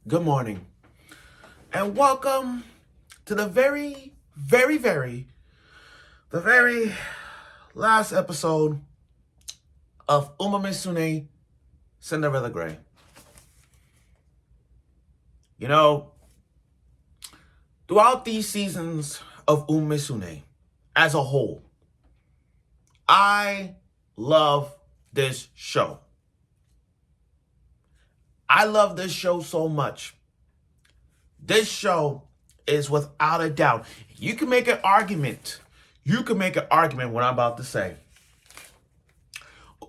Good morning, and welcome to the very last episode of Musume Cinderella Gray. You know, throughout these seasons of Musume as a whole, I love this show. I love this show so much. This show is without a doubt. You can make an argument. You can make an argument what I'm about to say.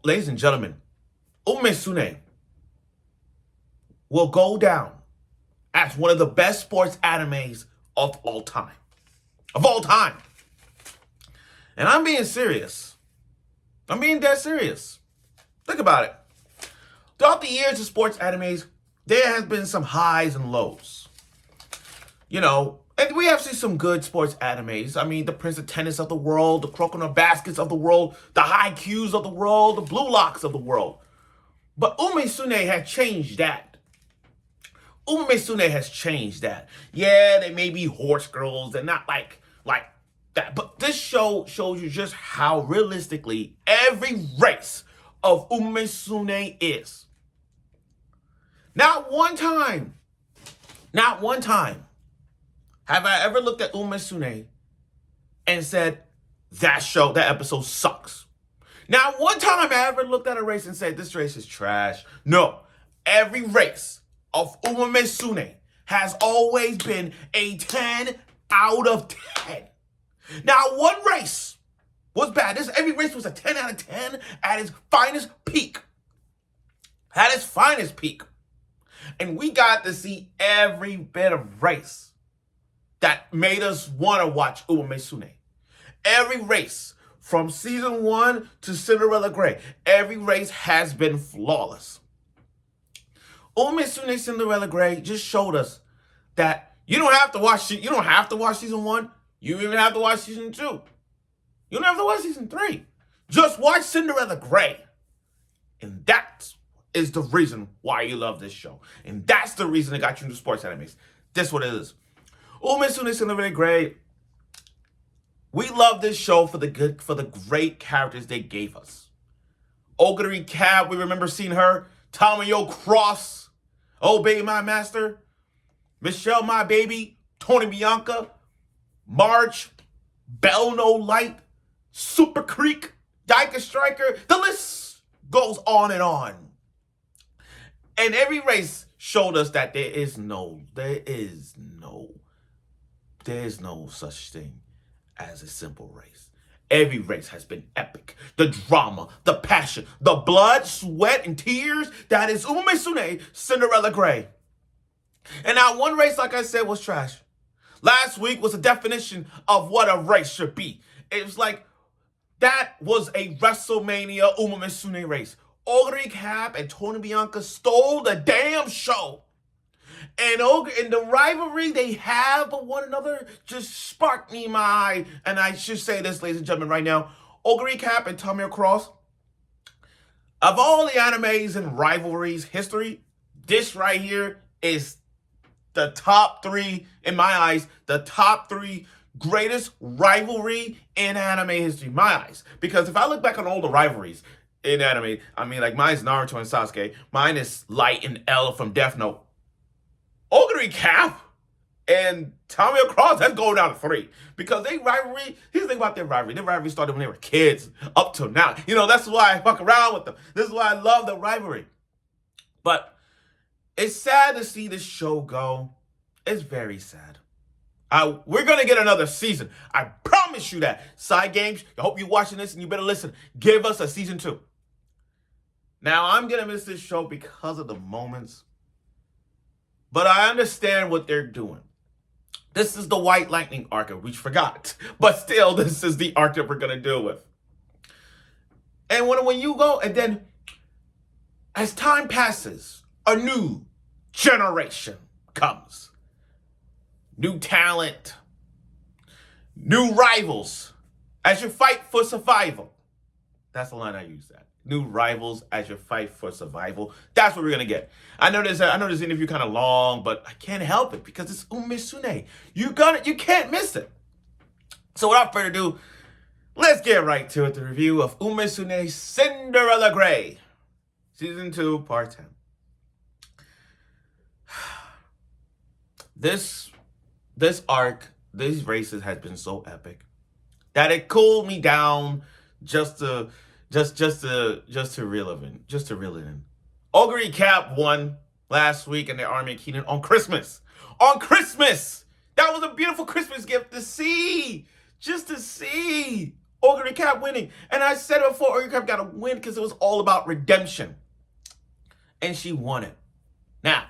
Ladies and gentlemen, Musume will go down as one of the best sports animes of all time. Of all time. And I'm being serious. I'm being dead serious. Think about it. Throughout the years of sports animes, there has been some highs and lows. You know, and we have seen some good sports animes. I mean, the Prince of Tennis of the world, the Crocodile Baskets of the world, the High Qs of the world, the Blue Locks of the world. But Musume has changed that. Musume has changed that. Yeah, they may be horse girls and not like that. But this show shows you just how realistically every race of Musume is. Not one time have I ever looked at Musume and said, that episode sucks. Now, one time I ever looked at a race and said, this race is trash. No, every race of Musume has always been a 10 out of 10. Now, one race was bad. Every race was a 10 out of 10 at its finest peak. At its finest peak. And we got to see every bit of race that made us want to watch Musume. Every race, from season 1 to Cinderella Gray, every race has been flawless. Musume Cinderella Gray just showed us that you don't have to watch season 1. You don't even have to watch season 2. You don't have to watch season 3. Just watch Cinderella Gray. And that is the reason why you love this show. And that's the reason it got you into sports animes. That's what it is. Musume Cinderella Gray. We love this show for the great characters they gave us. Oguri Cab, we remember seeing her. Tamayo Cross, Oh Baby My Master. Michelle My Baby. Tony Bianca. Marge. Belno Light. Super Creek. Dyke Striker. The list goes on and on. And every race showed us that there is no such thing as a simple race. Every race has been epic. The drama, the passion, the blood, sweat, and tears that is Musume Cinderella Gray. And now one race, like I said, was trash. Last week was a definition of what a race should be. It was like, that was a WrestleMania Musume race. Oguri Cap and Tony Bianca stole the damn show. And the rivalry they have with one another just sparked me in my eye. And I should say this, ladies and gentlemen, right now. Oguri Cap and Tamayo Cross, of all the animes and rivalries history, this right here is the top 3, in my eyes, the top 3 greatest rivalry in anime history, my eyes. Because if I look back on all the rivalries in anime, I mean, like, mine's Naruto and Sasuke. Mine is Light and L from Death Note. Oguri Cap and Tamayo Cross, that's going down to 3. Because they rivalry, here's the thing about their rivalry. Their rivalry started when they were kids, up till now. You know, that's why I fuck around with them. This is why I love the rivalry. But it's sad to see this show go. It's very sad. We're going to get another season. I promise you that. Side Games, I hope you're watching this and you better listen. Give us a season 2. Now, I'm going to miss this show because of the moments. But I understand what they're doing. This is the White Lightning arc, which forgot. But still, this is the arc that we're going to deal with. And when you go, and then as time passes, a new generation comes. New talent. New rivals. As you fight for survival. That's the line I use. That new rivals as your fight for survival. That's what we're gonna get. I know this interview kind of long, but I can't help it because it's Musume. You can't miss it. So without further ado, let's get right to it. The review of Musume's Cinderella Grey, Season 2, Part 10. This arc, these races has been so epic that it cooled me down just to reel it in. Oguri Cap won last week in the Army of Keenan on Christmas. On Christmas! That was a beautiful Christmas gift to see. Just to see Oguri Cap winning. And I said it before, Oguri Cap got to win because it was all about redemption. And she won it. Now,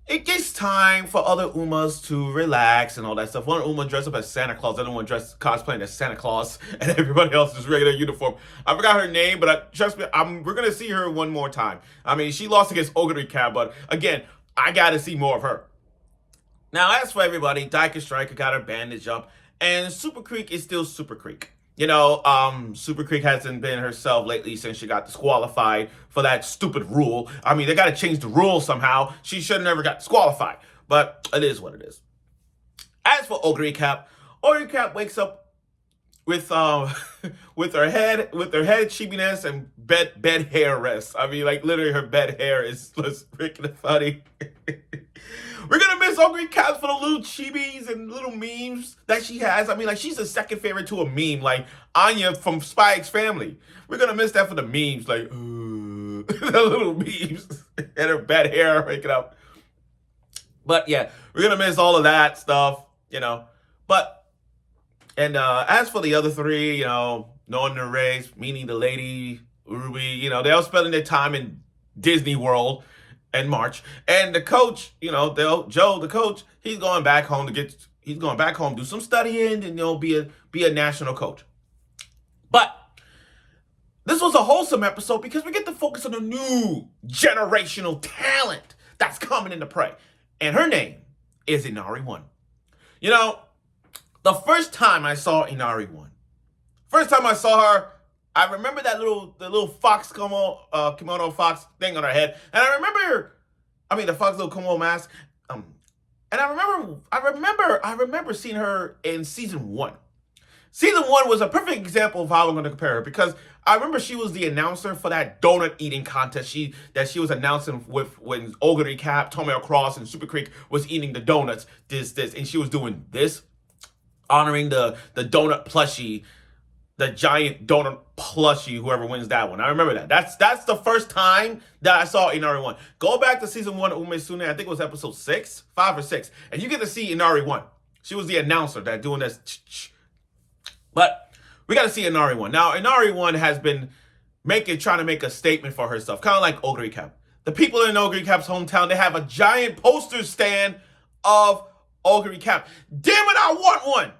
it gets time for other Umas to relax and all that stuff. One Uma dressed up as Santa Claus, the other one dressed cosplaying as Santa Claus, and everybody else is regular uniform. I forgot her name, but trust me, we're gonna see her one more time. I mean, she lost against Oguri Cap, but again, I gotta see more of her. Now, as for everybody, Daika Striker got her bandage up, and Super Creek is still Super Creek. You know, Super Creek hasn't been herself lately since she got disqualified for that stupid rule. I mean, they got to change the rule somehow. She should have never got disqualified, but it is what it is. As for Oguri Cap wakes up with with her head cheapiness and bed hair rest. I mean, like literally her bed hair is just freaking funny. We're gonna miss Oguri Cap for the little chibis and little memes that she has. I mean, like she's a second favorite to a meme, like Anya from Spy X Family. We're gonna miss that for the memes, like the little memes and her bad hair waking up. But yeah, we're gonna miss all of that stuff, you know. But as for the other three, you know, knowing the race, meaning the lady Ruby, you know, they're all spending their time in Disney World. And March, and the coach, you know, Joe, the coach, he's going back home, do some studying, and you know, be a national coach. But this was a wholesome episode because we get to focus on a new generational talent that's coming into play, and her name is Inari One. You know, the first time I saw Inari One, her, I remember the little fox kimono fox thing on her head, and I remember the fox little kimono mask, and I remember seeing her in season 1. Season 1 was a perfect example of how I'm going to compare her because I remember she was the announcer for that donut eating contest that she was announcing with when Oguri Cap, Tomeo Cross, and Super Creek was eating the donuts. This, and she was doing this, honoring the donut plushie. The giant donut plushie, whoever wins that one. I remember that. That's the first time that I saw Inari One. Go back to season 1 of Umesune. I think it was episode 5 or 6. And you get to see Inari One. She was the announcer that doing this. But we got to see Inari One. Now, Inari One has been trying to make a statement for herself. Kind of like Oguri Cap. The people in Oguri Cap's hometown, they have a giant poster stand of Oguri Cap. Damn it, I want one.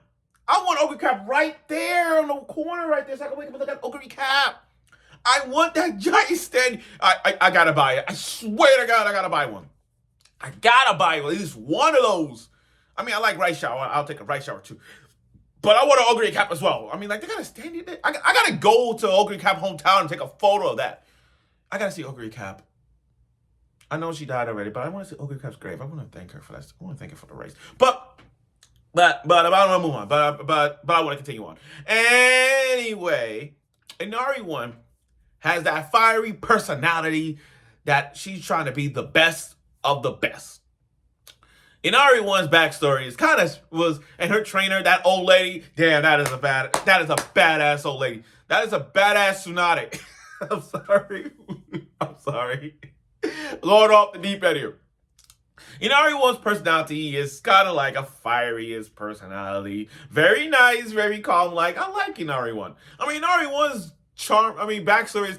I want Oguri Cap right there on the corner right there so I can wake up and look at Oguri Cap. I want that giant stand. I gotta buy it. I swear to God, I gotta buy one. I gotta buy at least one of those. I mean, I like rice shower. I'll take a rice shower too. But I want an Oguri Cap as well. I mean, like, they gotta stand in there. I gotta go to Oguri Cap hometown and take a photo of that. I gotta see Oguri Cap. I know she died already, but I want to see Oguri Cap's grave. I want to thank her for that. I want to thank her for the race. But I don't want to move on. But I want to continue on. Anyway, Inari One has that fiery personality that she's trying to be the best of the best. Inari One's backstory is and her trainer, that old lady. Damn, that is a badass old lady. That is a badass Tsunade. I'm sorry. Going off the deep end here. Inari One's personality is kind of like a fiery-ish personality. Very nice, very calm. Like, I like Inari One. I mean, Inari One's backstory is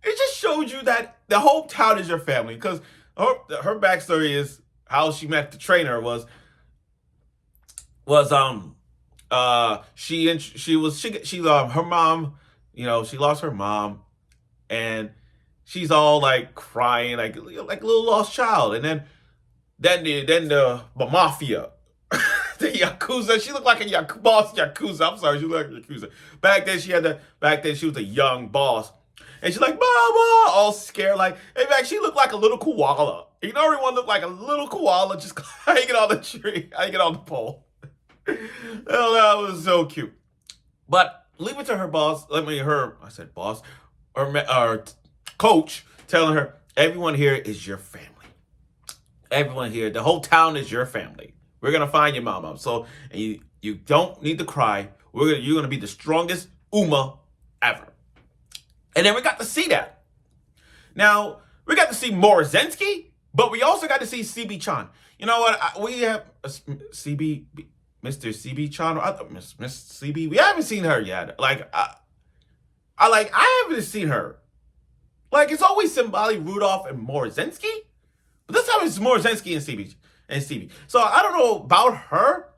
it just showed you that the whole town is your family. Because her backstory is how she met the trainer her mom, you know, she lost her mom, and she's all like crying, like a little lost child. And then the mafia the Yakuza. She looked like a boss Yakuza. I'm sorry, she looked like a Yakuza. Back then she was a young boss. And she's like, Mama, all scared. Like, in fact, she looked like a little koala. You know, everyone looked like a little koala just hanging on the tree, hanging on the pole. Oh, that was so cute. But leave it to her boss. I said boss, or coach, telling her, everyone here is your family. Everyone here, the whole town is your family. We're gonna find your mama. So and you don't need to cry. You're gonna be the strongest Uma ever. And then we got to see that. Now we got to see Morozenski, but we also got to see CB-chan. You know what? We have CB, Mr. CB-chan, Miss CB. We haven't seen her yet. I haven't seen her. Like, it's always Symboli, Rudolph, and Morozenski. But this time it's Morozenski and CB. So I don't know about her,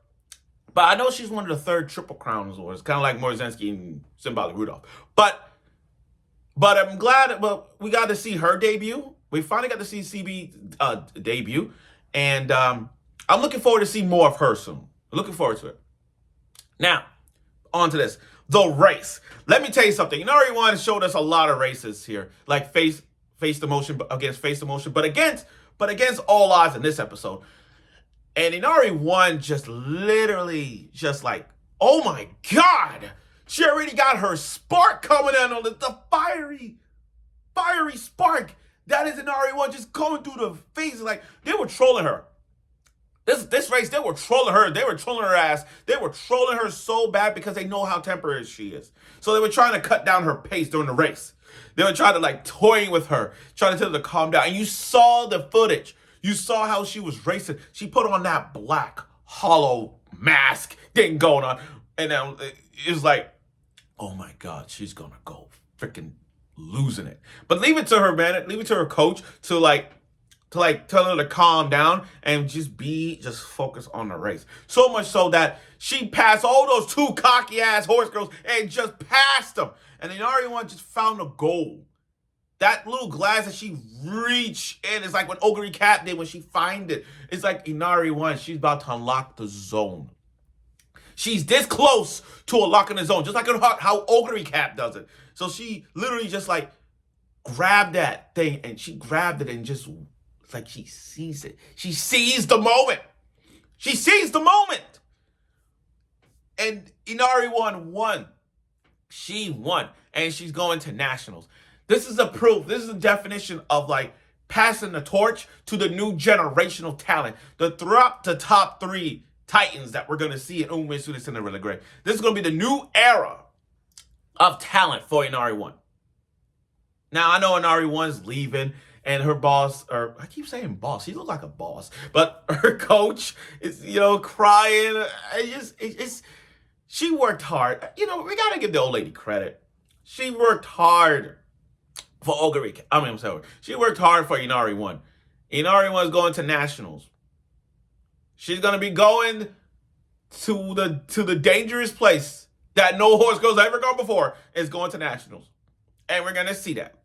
but I know she's one of the third Triple Crown Awards, kind of like Morozenski and Symboli Rudolph. But I'm glad we got to see her debut. We finally got to see CB debut. And I'm looking forward to see more of her soon. Looking forward to it. Now, on to this. The race. Let me tell you something. Inari 1 showed us a lot of races here. Like face emotion against face emotion, but against all odds in this episode. And Inari 1 just literally just like, oh my God. She already got her spark coming in on the fiery spark. That is Inari 1 just going through the face. Like, they were trolling her. This race, they were trolling her. They were trolling her ass. They were trolling her so bad because they know how temperate she is. So they were trying to cut down her pace during the race. They were trying to like toying with her, trying to tell her to calm down. And you saw the footage. You saw how she was racing. She put on that black hollow mask thing going on. And then it was like, oh my God, she's gonna go freaking losing it. But leave it to her, man. Leave it to her coach to tell her to calm down and just focus on the race. So much so that she passed all those two cocky ass horse girls and just passed them. And then Inari 1 just found a goal. That little glass that she reached in is like what Oguri Cat did when she find it. It's like Inari 1, she's about to unlock the zone. She's this close to unlocking the zone, just like how Oguri Cat does it. So she literally just like grabbed that thing and she grabbed it and just, it's like she sees it. She sees the moment. She sees the moment. And Inari 1 won. She won. And she's going to nationals. This is a proof. This is a definition of like passing the torch to the new generational talent. The top 3 Titans that we're going to see in Musume Cinderella Grey. This is going to be the new era of talent for Inari 1. Now, I know Inari 1's leaving. And her boss, or I keep saying boss, he looks like a boss, but her coach is, crying. She worked hard. We got to give the old lady credit. She worked hard for Oguri. I'm sorry. She worked hard for Inari 1. Inari 1 is going to nationals. She's going to be going to the dangerous place that no horse girl's ever gone before, is going to nationals. And we're going to see that.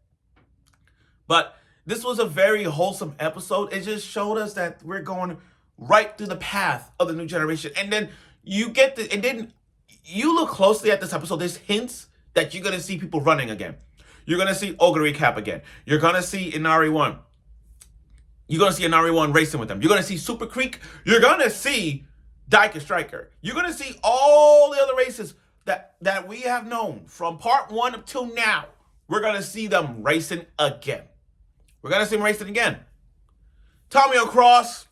But this was a very wholesome episode. It just showed us that we're going right through the path of the new generation. And then you look closely at this episode, there's hints that you're going to see people running again. You're going to see Oguri Cap again. You're going to see Inari 1. You're going to see Inari 1 racing with them. You're going to see Super Creek. You're going to see Daika Striker. You're going to see all the other races that we have known from part 1 up till now. We're going to see them racing again. We're going to see him racing again. Tomio Cross.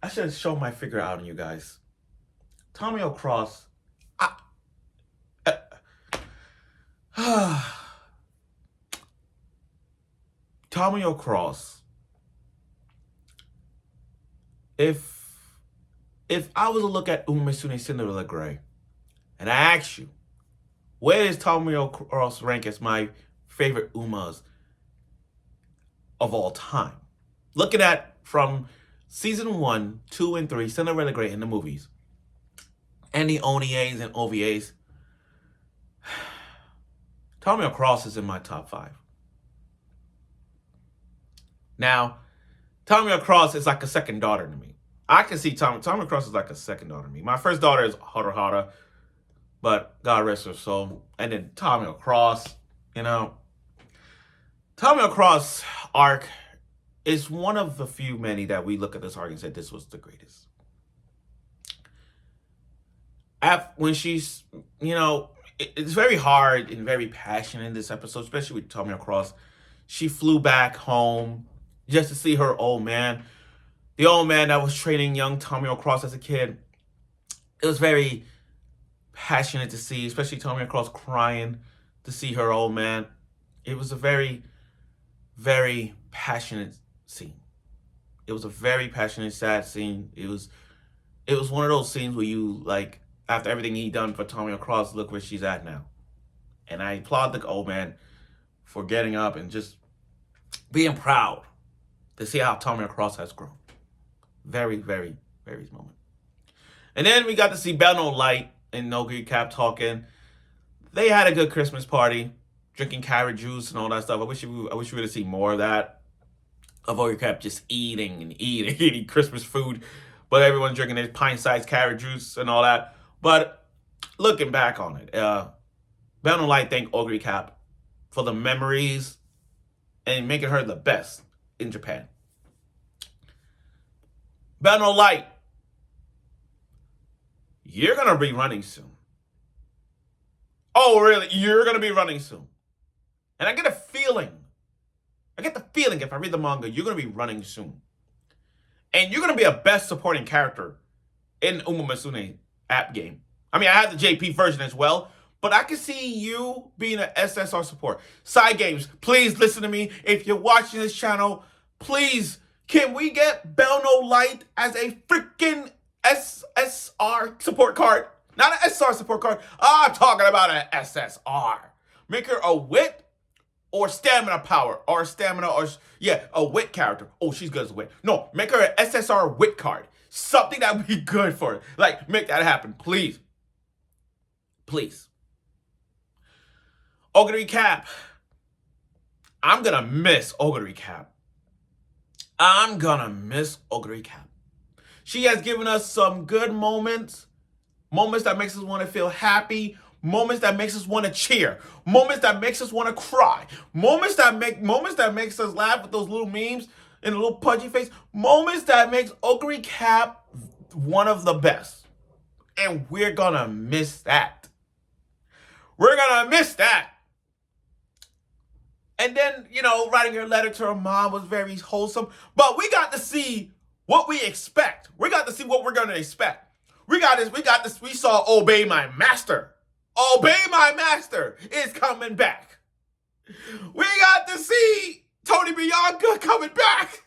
I should have shown my figure out on you guys. Tomio Cross. Tomio Cross. If I was to look at Musume Cinderella Grey and I ask you, where does Tomio Cross rank as my favorite Umas of all time? Looking at from season 1, 2, and 3, Cinderella Grey in the movies, and the ONIAs and OVAs, Tomio Cross is in my top 5. Now, Tamio Cross is like a second daughter to me. I can see Tamio Cross is like a second daughter to me. My first daughter is Haruhara, but God rest her soul. And then Tamio Cross, you know, Tamio Cross arc is one of the few many that we look at this arc and say this was the greatest. When she's, it's very hard and very passionate in this episode, especially with Tamio Cross. She flew back home just to see her old man. The old man that was training young Tamio Cross as a kid. It was very passionate to see, especially Tamio Cross crying to see her old man. It was a very, very passionate scene. It was a very passionate, sad scene. It was one of those scenes where you, like, after everything he done for Tamio Cross, look where she's at now. And I applaud the old man for getting up and just being proud to see how Tamio Cross has grown. Very, very, very moment. And then we got to see Belno Light and Oguri Cap talking. They had a good Christmas party, drinking carrot juice and all that stuff. I wish we would have seen more of that. Of Oguri Cap just eating and eating Christmas food, but everyone drinking their pint-sized carrot juice and all that. But looking back on it, Belno Light thanked Oguri Cap for the memories and making her the best in Japan. Belno Light, you're going to be running soon. Oh, really? You're going to be running soon. And I get the feeling if I read the manga, you're going to be running soon. And you're going to be a best supporting character in Musume app game. I mean, I have the JP version as well, but I can see you being an SSR support. Side games, please listen to me. If you're watching this channel, please, can we get Belno Light as a freaking SSR support card? Not an SSR support card. I'm talking about an SSR. Make her a wit or stamina power or stamina or, a wit character. Oh, she's good as a wit. No, make her an SSR wit card. Something that would be good for her. Like, make that happen, please. Please. Oguri Cap. I'm gonna miss Oguri Cap. I'm gonna miss Oguri Cap. She has given us some good moments. Moments that makes us want to feel happy. Moments that makes us want to cheer. Moments that makes us want to cry. Moments that makes us laugh with those little memes and a little pudgy face. Moments that makes Oguri Cap one of the best. And we're gonna miss that. We're gonna miss that. And then, writing her letter to her mom was very wholesome. But we got to see what we expect. We got to see what we're gonna expect. We saw Obey My Master. Obey My Master is coming back. We got to see Tony Bianca coming back.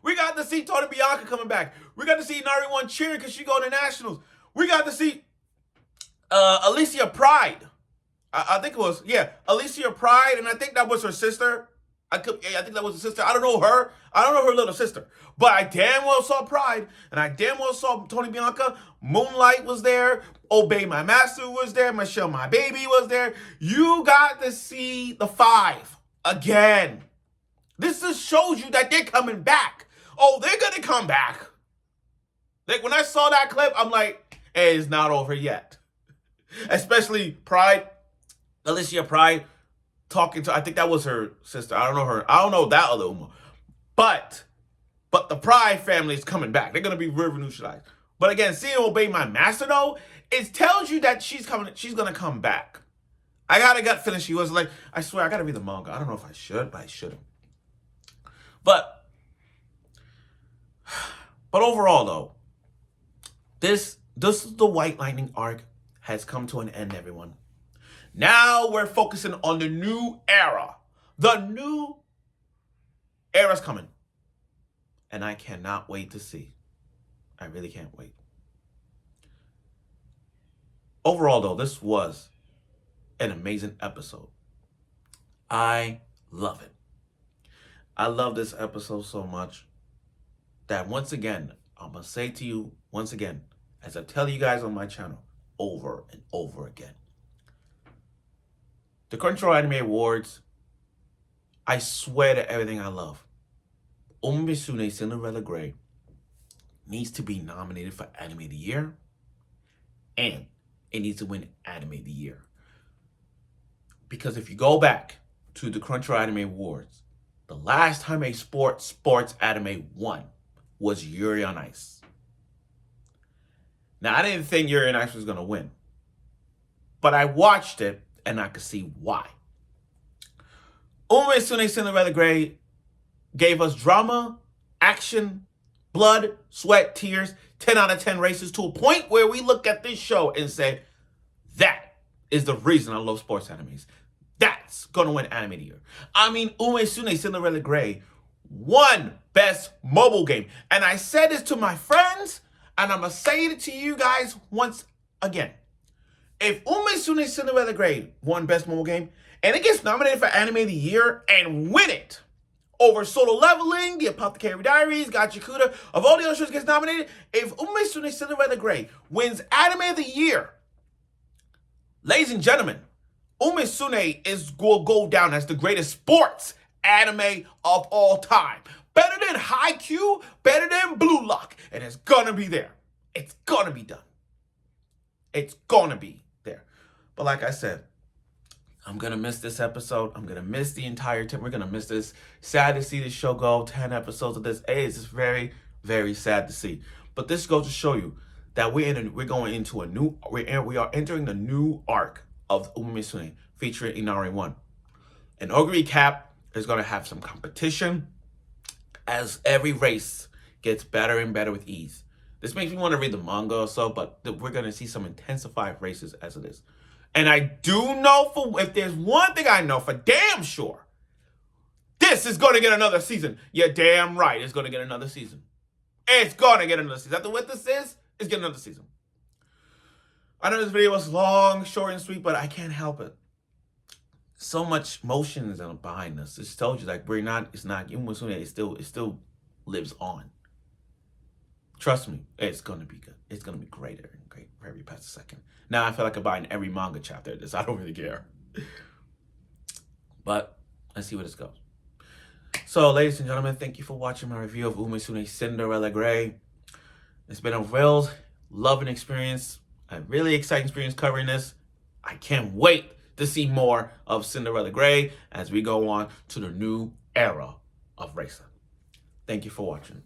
We got to see Tony Bianca coming back. We got to see Nari One cheering because she going to nationals. We got to see Alicia Pride. I think it was, Alicia Pride, and I think that was her sister. I think that was her sister. I don't know her. I don't know her little sister. But I damn well saw Pride, and I damn well saw Tony Bianca. Moonlight was there. Obey My Master was there. Michelle My Baby was there. You got to see the 5 again. This just shows you that they're coming back. Oh, they're going to come back. Like, when I saw that clip, I'm like, hey, it's not over yet. Especially Pride, Alicia Pride, talking to, I think that was her sister. I don't know that other Uma. But the Pride family is coming back. They're going to be revolutionized. But again, seeing Obey My Master, though, it tells you that she's going to come back. I got a gut feeling she was like, I swear, I got to read the manga. I don't know if I should, but I shouldn't. But overall, though, this is the White Lightning arc has come to an end, everyone. Now we're focusing on the new era. The new era's coming. And I cannot wait to see. I really can't wait. Overall, though, this was an amazing episode. I love it. I love this episode so much that once again, I'm going to say to you once again, as I tell you guys on my channel over and over again, the Crunchyroll Anime Awards, I swear to everything I love. Musume Cinderella Grey needs to be nominated for Anime of the Year, and it needs to win Anime of the Year. Because if you go back to the Crunchyroll Anime Awards, the last time a sports anime won was Yuri on Ice. Now, I didn't think Yuri on Ice was going to win, but I watched it and I could see why. Musume Cinderella Grey gave us drama, action, blood, sweat, tears, 10 out of 10 races, to a point where we look at this show and say, that is the reason I love sports animes. That's going to win Anime of the Year. I mean, Musume Cinderella Grey won Best Mobile Game. And I said this to my friends, and I'm going to say it to you guys once again. If Musume Cinderella Grey won Best Mobile Game, and it gets nominated for Anime of the Year and win it over Solo Leveling, The Apothecary Diaries, Gachakuda, of all the other shows gets nominated, if Musume Cinderella Grey wins Anime of the Year, ladies and gentlemen, Musume will go down as the greatest sports anime of all time. Better than Haikyuu, better than Blue Lock, and it's gonna be there. It's gonna be done. It's gonna be there. But like I said, I'm gonna miss this episode. I'm gonna miss the entire team. We're gonna miss this. Sad to see this show go. 10 episodes of this. Hey, it's just very, very sad to see. But this goes to show you that we are entering the new arc of Musume featuring Inari 1. And Oguri Cap is gonna have some competition as every race gets better and better with ease. This makes me want to read the manga or so, but we're gonna see some intensified races as it is. And I do know, if there's one thing I know for damn sure, this is going to get another season. You're damn right, it's going to get another season. It's going to get another season. After what this is, it's getting another season. I know this video was long, short, and sweet, but I can't help it. So much motions behind us. It's told you, like, it's not, it still lives on. Trust me, it's going to be good. It's going to be greater and great for every past second. Now I feel like I'm buying every manga chapter of this. I don't really care. But let's see where this goes. So, ladies and gentlemen, thank you for watching my review of Musume Cinderella Grey. It's been a real loving experience. A really exciting experience covering this. I can't wait to see more of Cinderella Grey as we go on to the new era of racing. Thank you for watching.